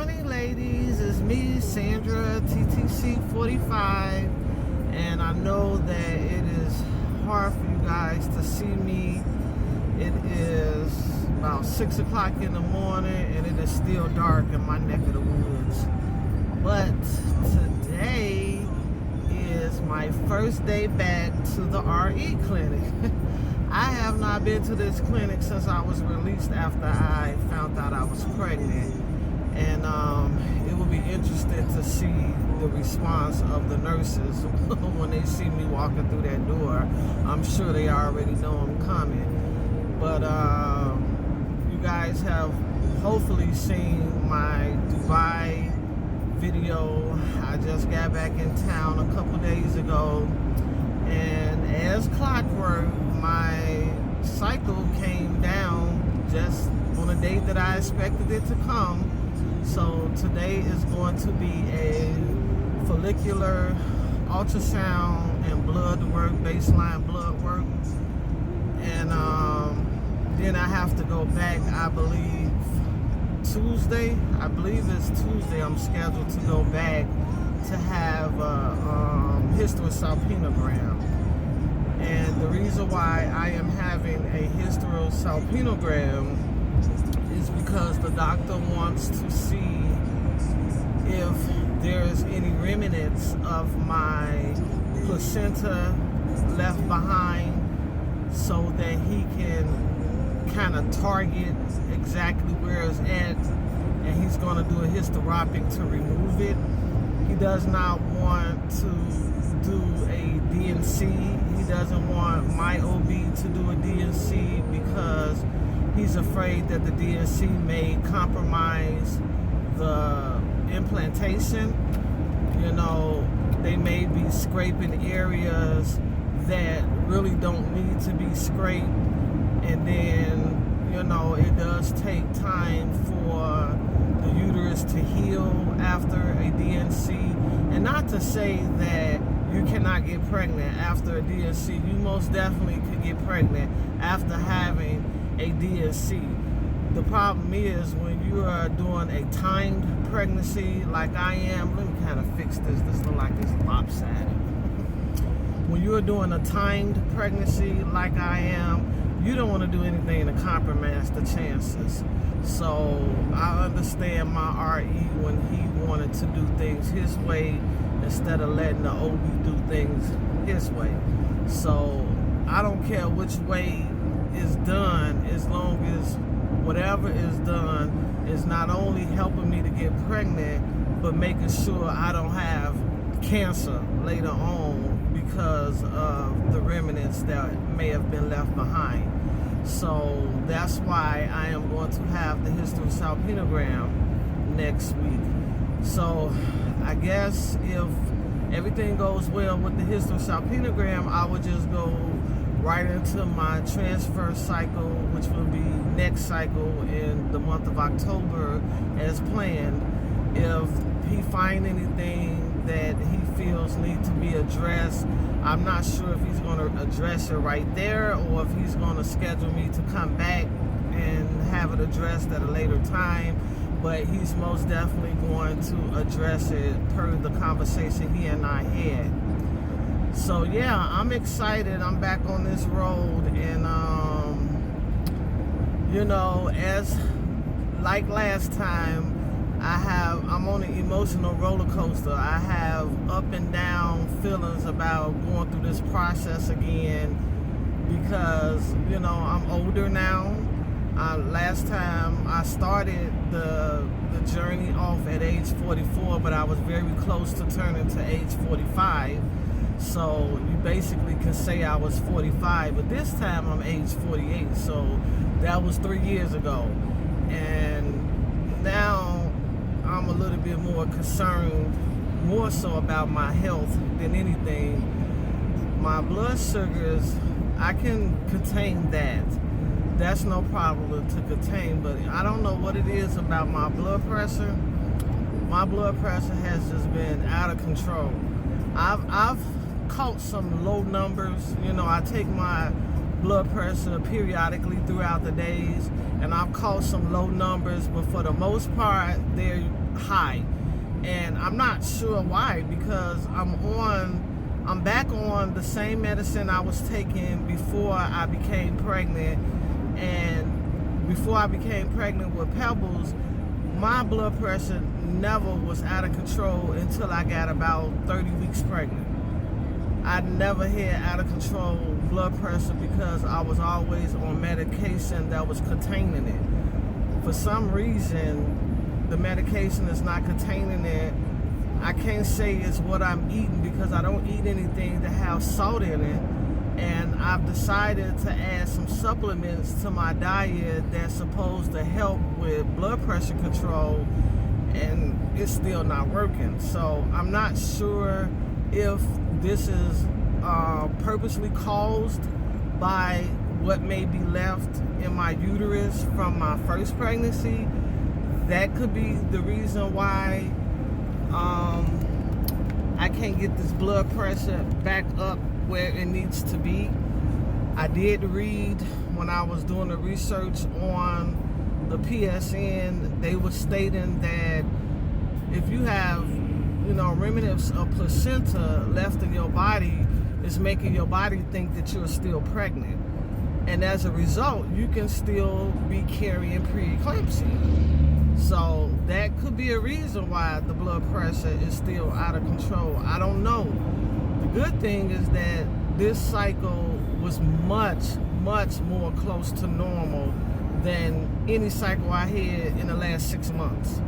morning, ladies. It's me, Sandra, TTC 45, and I know that it is hard for you guys to see me. It is about 6 o'clock in the morning, and it is still dark in my neck of the woods. But today is my first day back to the RE clinic. I have not been to this clinic since I was released after I found out I was pregnant. And it will be interesting to see the response of the nurses when they see me walking through that door. I'm sure they already know I'm coming. But you guys have hopefully seen my Dubai video. I just got back in town a couple days ago, and as clockwork, my cycle came down just on a date that I expected it to come. So today is going to be a follicular ultrasound and blood work, baseline blood work. And then I have to go back, I believe, Tuesday. I believe it's Tuesday I'm scheduled to go back to have a hysterosalpingogram. And the reason why I am having a hysterosalpingogram is because the doctor wants to see if there's any remnants of my placenta left behind, so that he can kind of target exactly where it's at, and he's going to do a hysteropic to remove it. He does not want to do a DNC. He doesn't want my OB to do a DNC because he's afraid that the DNC may compromise the implantation. You know, they may be scraping areas that really don't need to be scraped. And then, you know, it does take time for the uterus to heal after a DNC. And not to say that you cannot get pregnant after a DNC. You most definitely could get pregnant after having a DNC. The problem is when you are doing a timed pregnancy like I am. Let me kind of fix this. This looks like it's lopsided. When you're doing a timed pregnancy like I am, you don't want to do anything to compromise the chances. So I understand my RE when he wanted to do things his way instead of letting the OB do things his way. So I don't care which way is done, as long as whatever is done is not only helping me to get pregnant, but making sure I don't have cancer later on because of the remnants that may have been left behind. So that's why I am going to have the hysterosalpingogram next week. So I guess if everything goes well with the hysterosalpingogram, I would just go right into my transfer cycle, which will be next cycle in the month of October as planned. If he finds anything that he feels need to be addressed, I'm not sure if he's going to address it right there or if he's going to schedule me to come back and have it addressed at a later time. But he's most definitely going to address it per the conversation he and I had. So yeah, I'm excited. I'm back on this road, and you know, as like last time, I'm on an emotional roller coaster. I have up and down feelings about going through this process again because, you know, I'm older now. Last time I started the journey off at age 44, but I was very close to turning to age 45. So you basically can say I was 45, but this time I'm age 48. So that was 3 years ago. And now I'm a little bit more concerned, more so about my health than anything. My blood sugars, I can contain that. That's no problem to contain, but I don't know what it is about my blood pressure. My blood pressure has just been out of control. I've caught some low numbers. You know, I take my blood pressure periodically throughout the days, and I've caught some low numbers, but for the most part they're high. And I'm not sure why, because I'm back on the same medicine I was taking before I became pregnant. And before I became pregnant with Pebbles, my blood pressure never was out of control until I got about 30 weeks pregnant. I never had out of control blood pressure because I was always on medication that was containing it. For some reason, the medication is not containing it. I can't say it's what I'm eating because I don't eat anything that has salt in it. And I've decided to add some supplements to my diet that's supposed to help with blood pressure control, and it's still not working. So I'm not sure if this is purposely caused by what may be left in my uterus from my first pregnancy. That could be the reason why I can't get this blood pressure back up where it needs to be. I did read when I was doing the research on the PSN, they were stating that if you have, remnants of placenta left in your body, it's making your body think that you're still pregnant. And as a result, you can still be carrying preeclampsia. So that could be a reason why the blood pressure is still out of control. I don't know. The good thing is that this cycle was much, much more close to normal than any cycle I had in the last 6 months.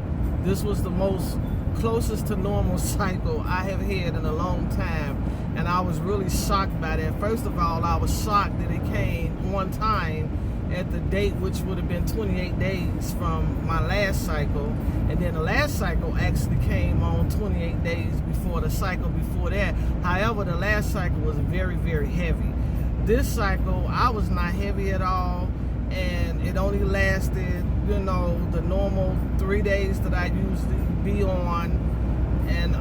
This was the most closest to normal cycle I have had in a long time, and I was really shocked by that. First of all, I was shocked that it came on time at the date, which would have been 28 days from my last cycle, and then the last cycle actually came on 28 days before the cycle before that. However, the last cycle was very, very heavy. This cycle, I was not heavy at all, and it only lasted, the normal 3 days that I usually be on, and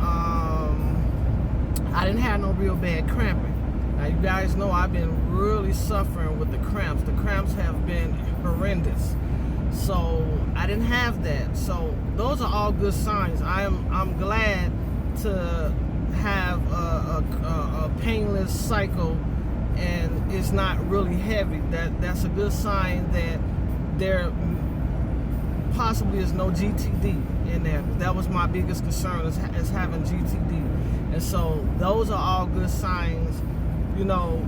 I didn't have no real bad cramping. Now, you guys know I've been really suffering with the cramps. The cramps have been horrendous. So I didn't have that. So those are all good signs. I'm glad to have a painless cycle, and it's not really heavy. That's a good sign that there possibly is no GTD in there. That was my biggest concern, is having GTD. And so those are all good signs,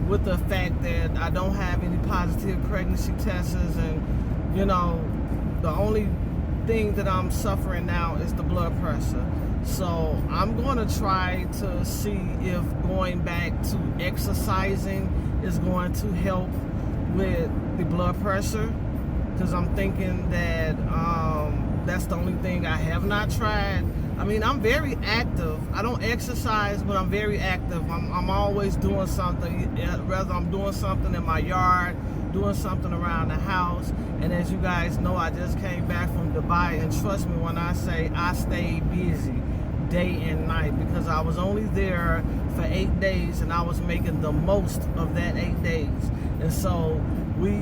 with the fact that I don't have any positive pregnancy tests, and, the only thing that I'm suffering now is the blood pressure. So I'm going to try to see if going back to exercising is going to help with the blood pressure, because I'm thinking that that's the only thing I have not tried. I mean, I'm very active. I don't exercise, but I'm very active. I'm always doing something, whether I'm doing something in my yard, doing something around the house. And as you guys know, I just came back from Dubai, and trust me when I say I stayed busy day and night, because I was only there for 8 days, and I was making the most of that 8 days. And so we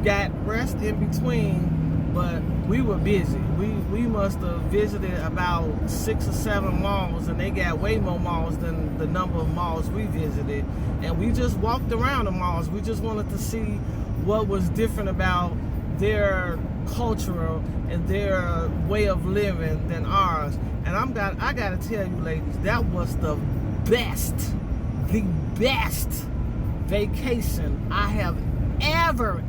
got rest in between, but we were busy. We must have visited about 6 or 7 malls, and they got way more malls than the number of malls we visited. And we just walked around the malls. We just wanted to see what was different about their cultural and their way of living than ours. And I gotta tell you, ladies, that was the best vacation I have ever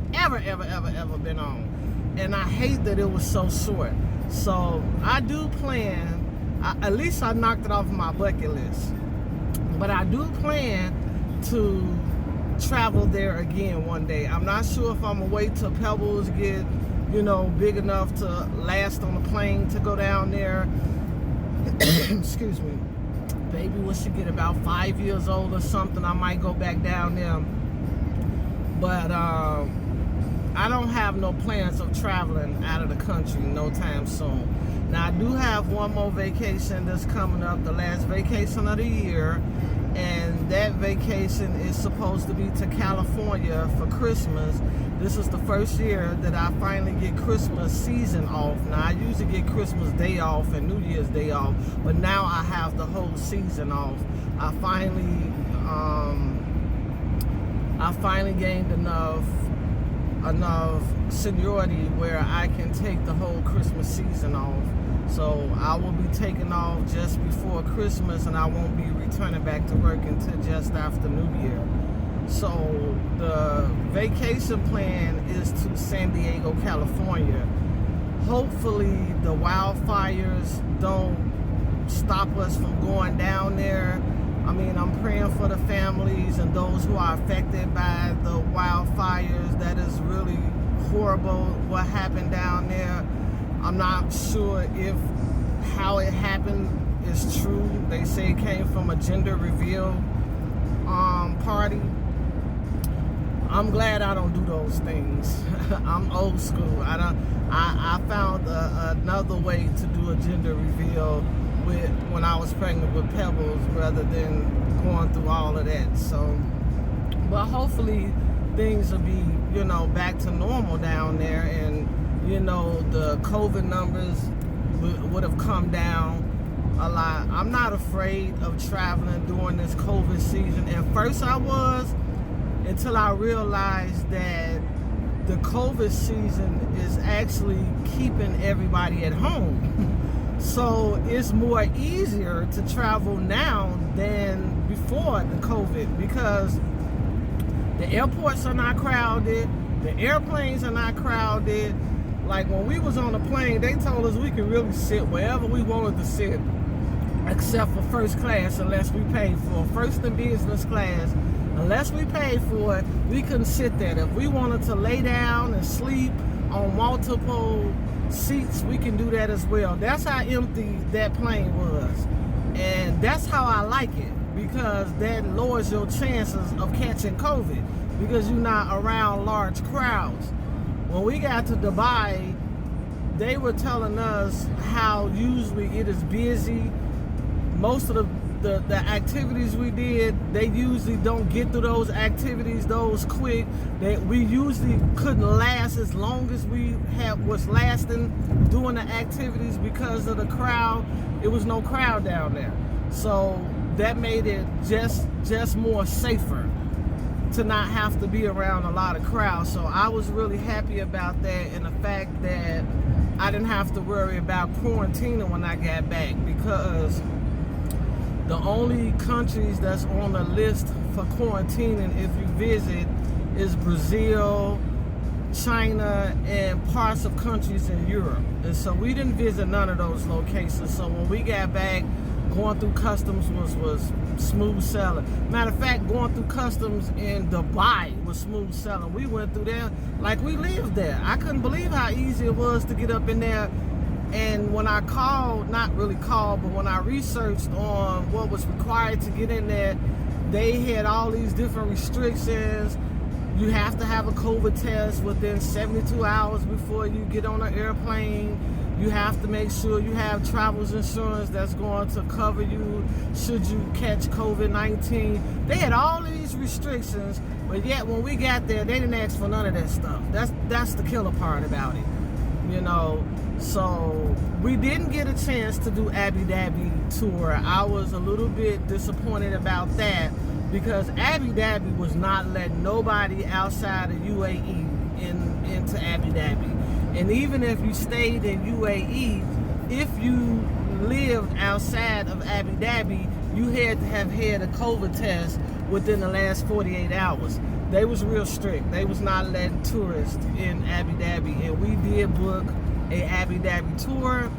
been on. And I hate that it was so short. So I do plan, at least I knocked it off my bucket list, but I do plan to travel there again one day. I'm not sure if I'm gonna wait till Pebbles get, big enough to last on the plane to go down there. Excuse me. Maybe when she get about 5 years old or something, I might go back down there. But I don't have no plans of traveling out of the country no time soon. Now, I do have one more vacation that's coming up, the last vacation of the year, and that vacation is supposed to be to California for Christmas. This is the first year that I finally get Christmas season off. Now, I usually get Christmas Day off and New Year's Day off, but now I have the whole season off. I finally gained enough seniority where I can take the whole Christmas season off. So I will be taking off just before Christmas, and I won't be returning back to work until just after New Year. So the vacation plan is to San Diego, California. Hopefully the wildfires don't stop us from going down there. I mean, I'm praying for the families and those who are affected by the wildfires. That is really horrible what happened down there. I'm not sure if how it happened is true. They say it came from a gender reveal party. I'm glad I don't do those things. I'm old school. I found another way to do a gender reveal when I was pregnant with Pebbles rather than going through all of that. So, but hopefully things will be, back to normal down there, and the COVID numbers would have come down a lot. I'm not afraid of traveling during this COVID season. At first I was, until I realized that the COVID season is actually keeping everybody at home. So it's more easier to travel now than before the COVID, because the airports are not crowded, the airplanes are not crowded. Like when we was on the plane, they told us we could really sit wherever we wanted to sit, except for first class, unless we paid for it. First and business class, unless we paid for it, we couldn't sit there. If we wanted to lay down and sleep on multiple seats, we can do that as well. That's how empty that plane was. And that's how I like it, because that lowers your chances of catching COVID, because you're not around large crowds. When we got to Dubai, they were telling us how usually it is busy. Most of the activities we did, they usually don't get through those activities those quick. That we usually couldn't last as long as we was lasting doing the activities because of the crowd. It was no crowd down there, so that made it just more safer to not have to be around a lot of crowds. So I was really happy about that, and the fact that I didn't have to worry about quarantining when I got back, because the only countries that's on the list for quarantining if you visit is Brazil, China, and parts of countries in Europe. And so we didn't visit none of those locations. So when we got back, going through customs was smooth sailing. Matter of fact, going through customs in Dubai was smooth sailing. We went through there like we lived there. I couldn't believe how easy it was to get up in there. And when I called, not really called, but when I researched on what was required to get in there, they had all these different restrictions. You have to have a COVID test within 72 hours before you get on an airplane. You have to make sure you have travel's insurance that's going to cover you should you catch COVID-19. They had all these restrictions, but yet when we got there, they didn't ask for none of that stuff. That's the killer part about it, So we didn't get a chance to do Abu Dhabi tour. I was a little bit disappointed about that, because Abu Dhabi was not letting nobody outside of UAE into Abu Dhabi. And even if you stayed in UAE, if you lived outside of Abu Dhabi, you had to have had a COVID test within the last 48 hours. They was real strict. They was not letting tourists in Abu Dhabi. And we did book a Abu Dhabi tour,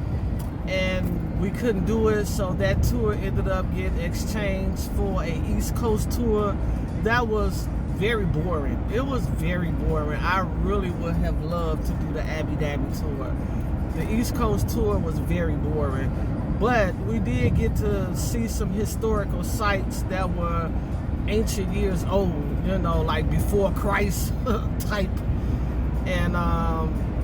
and we couldn't do it, so that tour ended up getting exchanged for a East Coast tour. That was very boring. It was very boring. I really would have loved to do the Abu Dhabi tour. The East Coast tour was very boring, but we did get to see some historical sites that were ancient years old, like before Christ type. And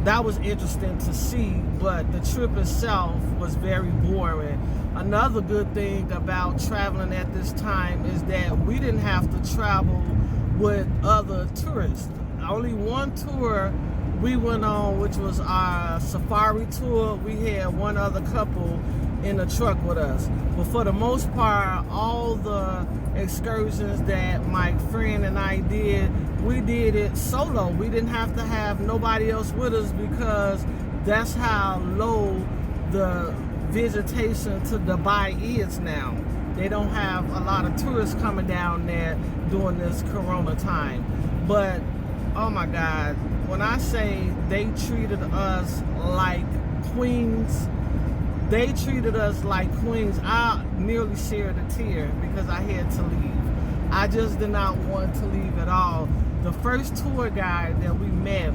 that was interesting to see, but the trip itself was very boring. Another good thing about traveling at this time is that we didn't have to travel with other tourists. Only one tour we went on, which was our safari tour. We had one other couple in the truck with us. But for the most part, all the excursions that my friend and I did, we did it solo. We didn't have to have nobody else with us because that's how low the visitation to Dubai is now. They don't have a lot of tourists coming down there during this corona time. But oh my God, when I say they treated us like queens, they treated us like queens. I nearly shed a tear because I had to leave. I just did not want to leave at all. The first tour guide that we met,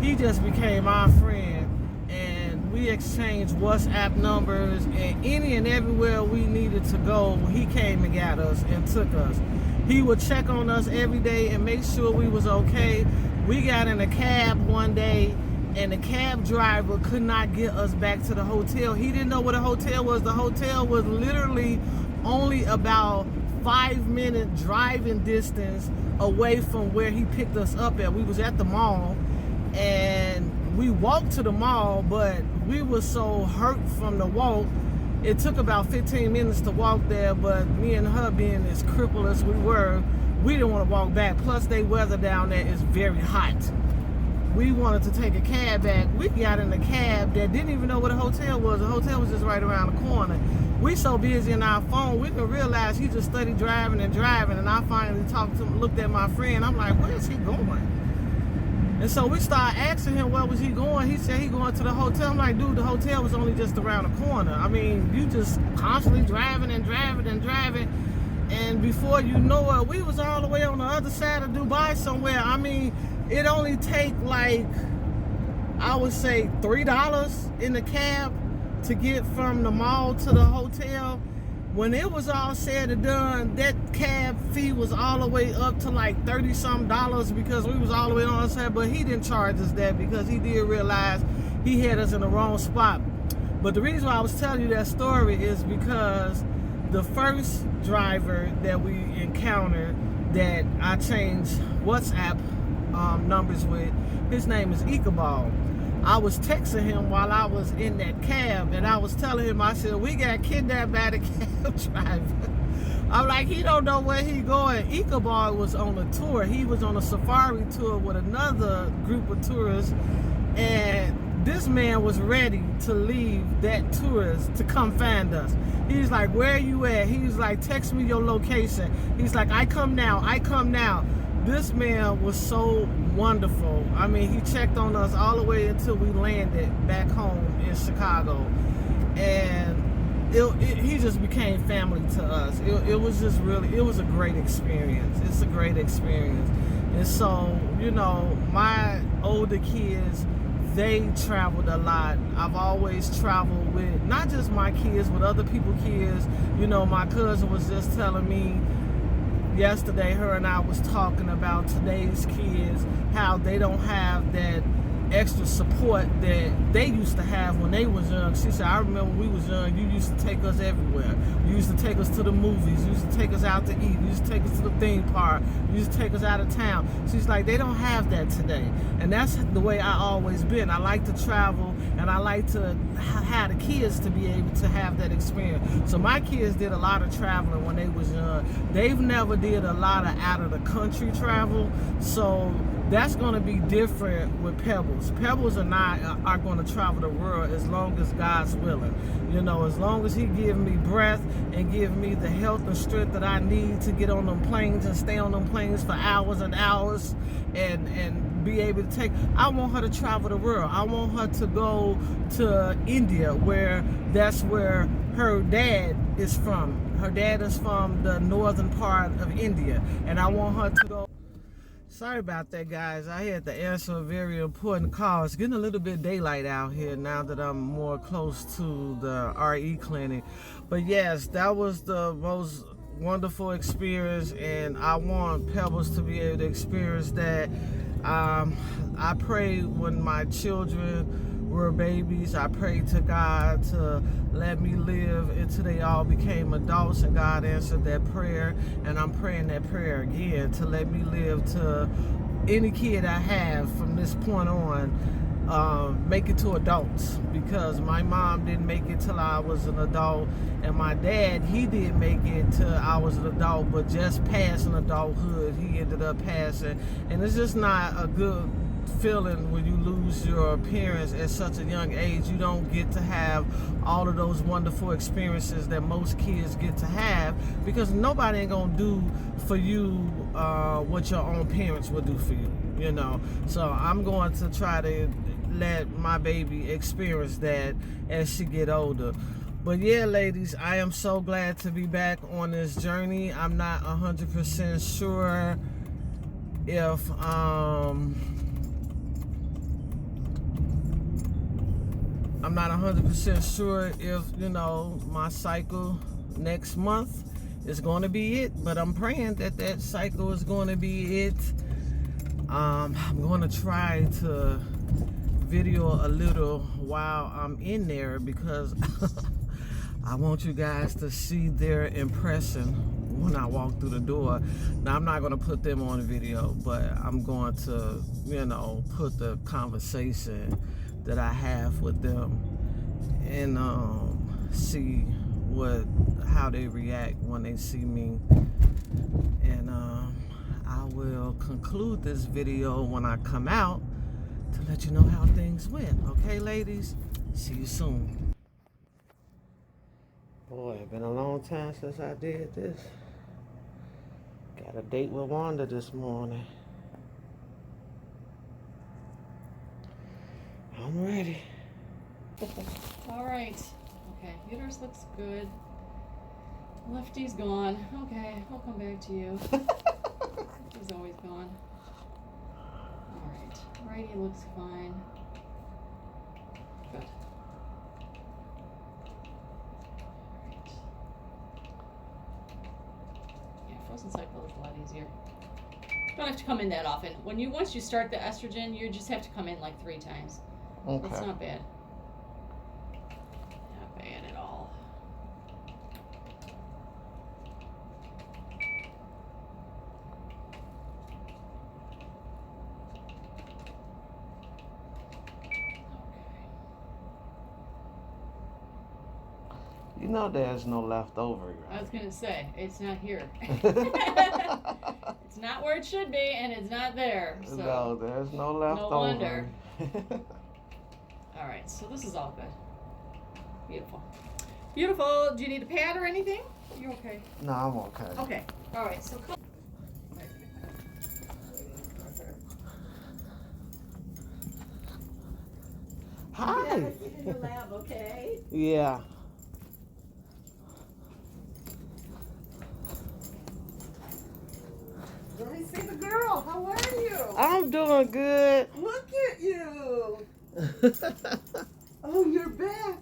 he just became our friend, and we exchanged WhatsApp numbers, and any and everywhere we needed to go, he came and got us and took us. He would check on us every day and make sure we was okay. We got in a cab one day, and the cab driver could not get us back to the hotel. He didn't know what a hotel was. The hotel was literally only about 5-minute driving distance away from where he picked us up at. We was at the mall, and we walked to the mall, but we were so hurt from the walk. It took about 15 minutes to walk there, but me and her, being as crippled as we were, we didn't want to walk back. Plus, the weather down there is very hot. We wanted to take a cab back. We got in a cab that didn't even know what a hotel was. The hotel was just right around the corner. We so busy in our phone, we didn't realize he just started driving and driving. And I finally talked to him, looked at my friend. I'm like, where is he going? And so we started asking him, where was he going? He said he going to the hotel. I'm like, dude, the hotel was only just around the corner. I mean, you just constantly driving and driving and driving. And before you know it, we was all the way on the other side of Dubai somewhere. I mean, it only take like, I would say $3 in the cab to get from the mall to the hotel. When it was all said and done, that cab fee was all the way up to like $30-something because we was all the way on the side. But he didn't charge us that because he did realize he had us in the wrong spot. But the reason why I was telling you that story is because the first driver that we encountered that I changed WhatsApp numbers with, his name is Iqbal. I was texting him while I was in that cab, and I was telling him, I said, we got kidnapped by the cab driver. I'm like, he don't know where he going. Iqbal was on a tour. He was on a safari tour with another group of tourists, and this man was ready to leave that tourist to come find us. He's like, where are you at? He's like, text me your location. He's like, I come now, I come now. This man was so wonderful. I mean, he checked on us all the way until we landed back home in Chicago. And he just became family to us. It was just really, it was a great experience. It's a great experience. And so, you know, my older kids, they traveled a lot. I've always traveled with not just my kids, but other people's kids. You know, my cousin was just telling me yesterday, her and I was talking about today's kids, how they don't have that extra support that they used to have when they was young. She said, I remember when we was young, you used to take us everywhere. You used to take us to the movies. You used to take us out to eat. You used to take us to the theme park. You used to take us out of town. She's like, they don't have that today. And that's the way I always been. I like to travel, and I like to have the kids to be able to have that experience. So my kids did a lot of traveling when they was young. They've never did a lot of out of the country travel. So that's going to be different with Pebbles. Pebbles and I are going to travel the world as long as God's willing. You know, as long as he give me breath and give me the health and strength that I need to get on them planes and stay on them planes for hours and hours and be able to take. I want her to travel the world. I want her to go to India, where that's where her dad is from. Her dad is from the northern part of India, and I want her to go. Sorry about that, guys. I had to answer a very important call. It's getting a little bit daylight out here now that I'm more close to the RE clinic. But yes, that was the most wonderful experience, and I want Pebbles to be able to experience that. I prayed when my children were babies. I prayed to God to let me live until they all became adults, and God answered that prayer. And I'm praying that prayer again to let me live to any kid I have from this point on, make it to adults, because my mom didn't make it till I was an adult, and my dad, he did make it till I was an adult, but just passing adulthood, he ended up passing. And it's just not a good feeling when you lose your parents at such a young age. You don't get to have all of those wonderful experiences that most kids get to have, because nobody ain't gonna do for you what your own parents would do for you, you know. So I'm going to try to let my baby experience that as she get older. But yeah, ladies, I am so glad to be back on this journey. I'm not 100% sure if I'm not 100% sure if, you know, my cycle next month is going to be it, but I'm praying that that cycle is going to be it. I'm going to try to video a little while I'm in there, because I want you guys to see their impression when I walk through the door. Now, I'm not going to put them on video, but I'm going to, you know, put the conversation that I have with them and see how they react when they see me. And I will conclude this video when I come out to let you know how things went. Okay, ladies? See you soon. Boy, it's been a long time since I did this. Got a date with Wanda this morning. I'm ready. All right. Okay, uterus looks good. Lefty's gone. Okay, I'll come back to you. He's always gone. All right. Righty looks fine. Good. All right. Yeah, frozen cycle is a lot easier. Don't have to come in that often. Once you start the estrogen, you just have to come in like 3 times. Okay. It's not bad. Not bad at all. You know there's no leftover, right? I was going to say, it's not here. It's not where it should be, and it's not there. So No, there's no leftover. No wonder. All right, so this is all good. Beautiful. Beautiful. Do you need a pad or anything? You okay? No, I'm okay. Okay. All right, so come. Hi. In the lab, okay? Yeah. Let me see the girl. How are you? I'm doing good. Look at you. Oh, you're back.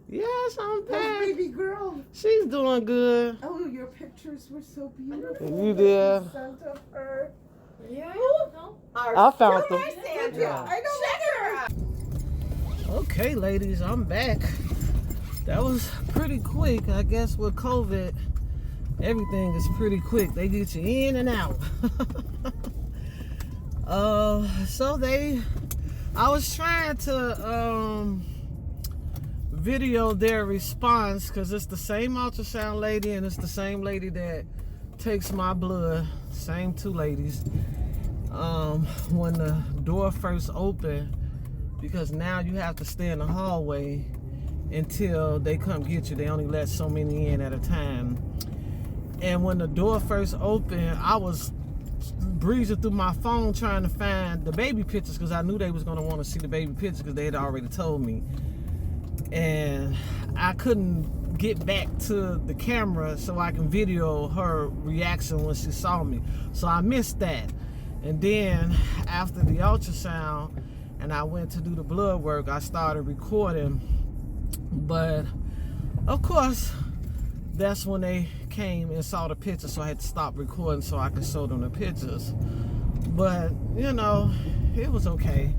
Yes, I'm How's back. baby girl? She's doing good. Oh, your pictures were so beautiful. You did. You sent of her. Yeah. I found them. Sandra. Yeah. I know her. Okay, ladies, I'm back. That was pretty quick. I guess with COVID, everything is pretty quick. They get you in and out. I was trying to video their response, because it's the same ultrasound lady and it's the same lady that takes my blood. Same 2 ladies. When the door first opened, because now you have to stay in the hallway until they come get you. They only let so many in at a time. And when the door first opened, I was breezing through my phone trying to find the baby pictures, because I knew they was going to want to see the baby pictures, because they had already told me. And I couldn't get back to the camera so I can video her reaction when she saw me. So I missed that. And then after the ultrasound and I went to do the blood work, I started recording. But of course, that's when they came and saw the pictures, so I had to stop recording so I could show them the pictures. But you know, it was okay.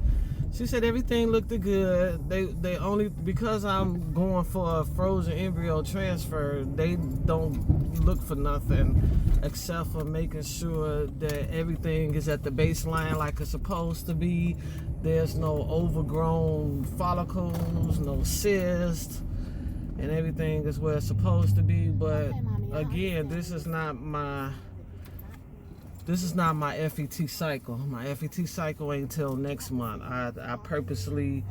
She said everything looked good. They only, because I'm going for a frozen embryo transfer, they don't look for nothing except for making sure that everything is at the baseline like it's supposed to be. There's no overgrown follicles, no cysts, and everything is where it's supposed to be. But again, this is not my FET cycle. My FET cycle ain't till next month. I purposely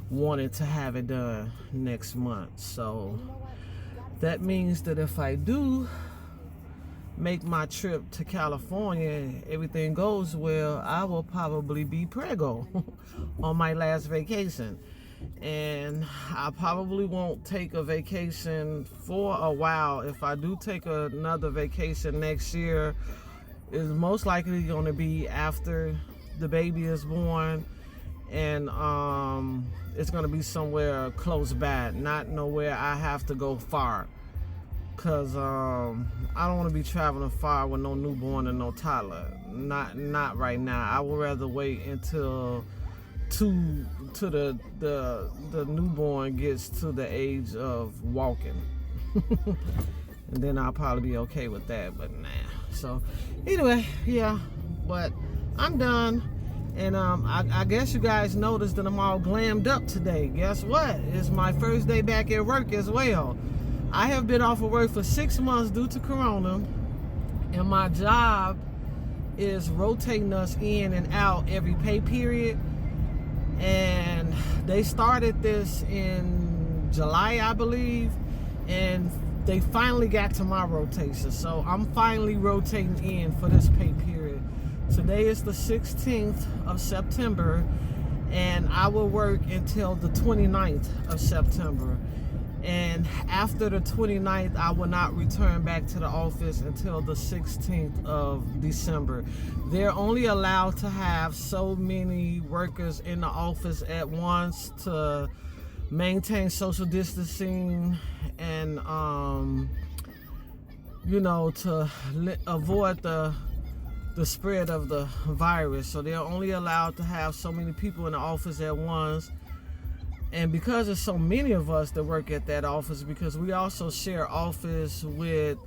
wanted to have it done next month. So that means that if I do make my trip to California, everything goes well, I will probably be preggo on my last vacation. And I probably won't take a vacation for a while. If I do take another vacation next year, it's most likely going to be after the baby is born, and it's going to be somewhere close by, not nowhere I have to go far, because I don't want to be traveling far with no newborn and no toddler. Not right now. I would rather wait until the newborn gets to the age of walking. And then I'll probably be okay with that, but nah. So anyway, yeah, but I'm done. And I guess you guys noticed that I'm all glammed up today. Guess what? It's my first day back at work as well. I have been off of work for 6 months due to Corona, and my job is rotating us in and out every pay period. And they started this in July, I believe, and they finally got to my rotation. So I'm finally rotating in for this pay period. Today is the 16th of September, and I will work until the 29th of September. And after the 29th, I will not return back to the office until the 16th of December. They're only allowed to have so many workers in the office at once to maintain social distancing and, you know, to avoid the spread of the virus. So they're only allowed to have so many people in the office at once. And because there's so many of us that work at that office, because we also share office with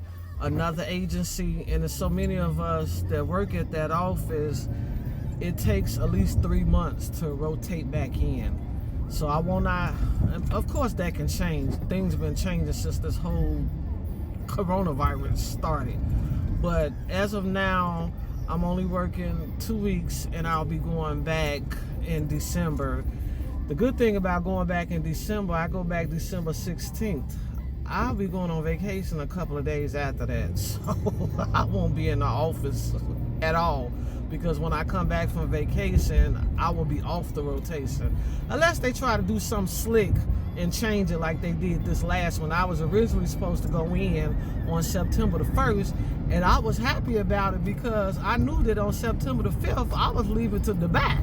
another agency, and there's so many of us that work at that office, it takes at least 3 months to rotate back in. So I will not, of course that can change. Things have been changing since this whole coronavirus started. But as of now, I'm only working 2 weeks, and I'll be going back in December. The good thing about going back in December, I go back December 16th. I'll be going on vacation a couple of days after that. So I won't be in the office at all, because when I come back from vacation, I will be off the rotation. Unless they try to do something slick and change it like they did this last one. I was originally supposed to go in on September the 1st, and I was happy about it because I knew that on September the 5th, I was leaving to Dubai.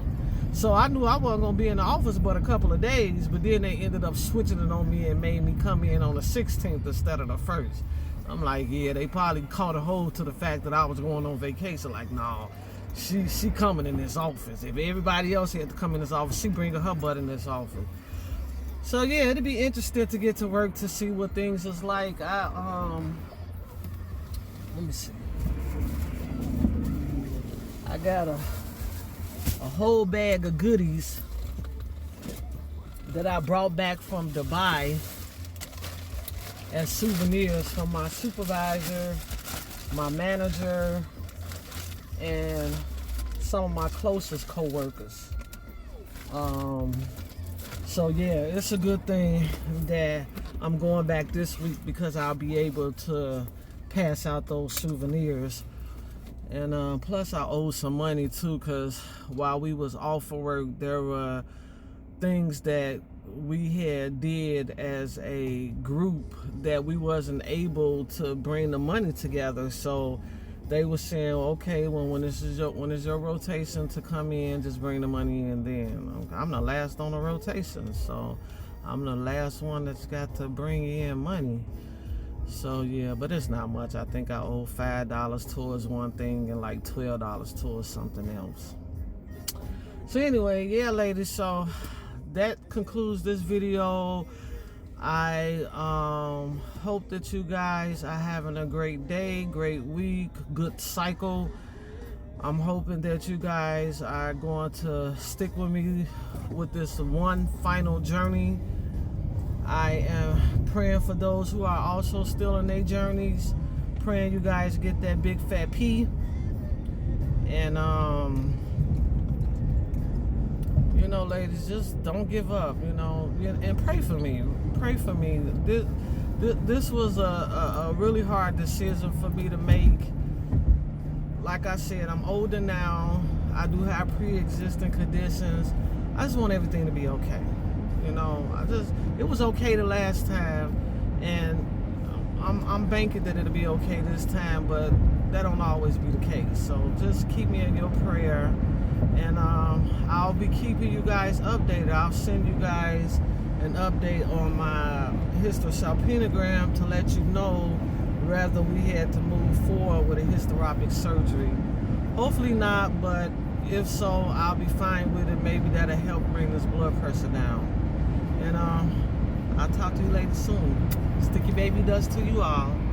So I knew I wasn't going to be in the office but a couple of days, but then they ended up switching it on me and made me come in on the 16th instead of the 1st. I'm like, yeah, they probably caught a hold to the fact that I was going on vacation. Like, no, she coming in this office. If everybody else had to come in this office, she bringing her butt in this office. So yeah, it'd be interesting to get to work to see what things is like. Let me see. I got a whole bag of goodies that I brought back from Dubai as souvenirs from my supervisor, my manager, and some of my closest co-workers. So yeah, it's a good thing that I'm going back this week because I'll be able to pass out those souvenirs. And plus I owe some money too, because while we was off for work, there were things that we had did as a group that we wasn't able to bring the money together. So they were saying, okay, well, when is your rotation to come in, just bring the money in then. I'm the last on the rotation, so I'm the last one that's got to bring in money. So yeah, but it's not much. I think I owe $5 towards one thing and like $12 towards something else. So anyway, yeah, ladies, so that concludes this video. I hope that you guys are having a great day, great week, good cycle. I'm hoping that you guys are going to stick with me with this one final journey. I am praying for those who are also still in their journeys, praying you guys get that big fat P. And you know, ladies, just don't give up, you know, and pray for me. Pray for me. This was a really hard decision for me to make. Like I said, I'm older now. I do have pre-existing conditions. I just want everything to be okay. You know, it was okay the last time, and I'm banking that it'll be okay this time, but that don't always be the case. So just keep me in your prayer, and I'll be keeping you guys updated. I'll send you guys an update on my hysterosalpingogram to let you know whether we had to move forward with a hysteropic surgery. Hopefully not, but if so, I'll be fine with it. Maybe that'll help bring this blood pressure down. And I'll talk to you later soon. Sticky baby does to you all.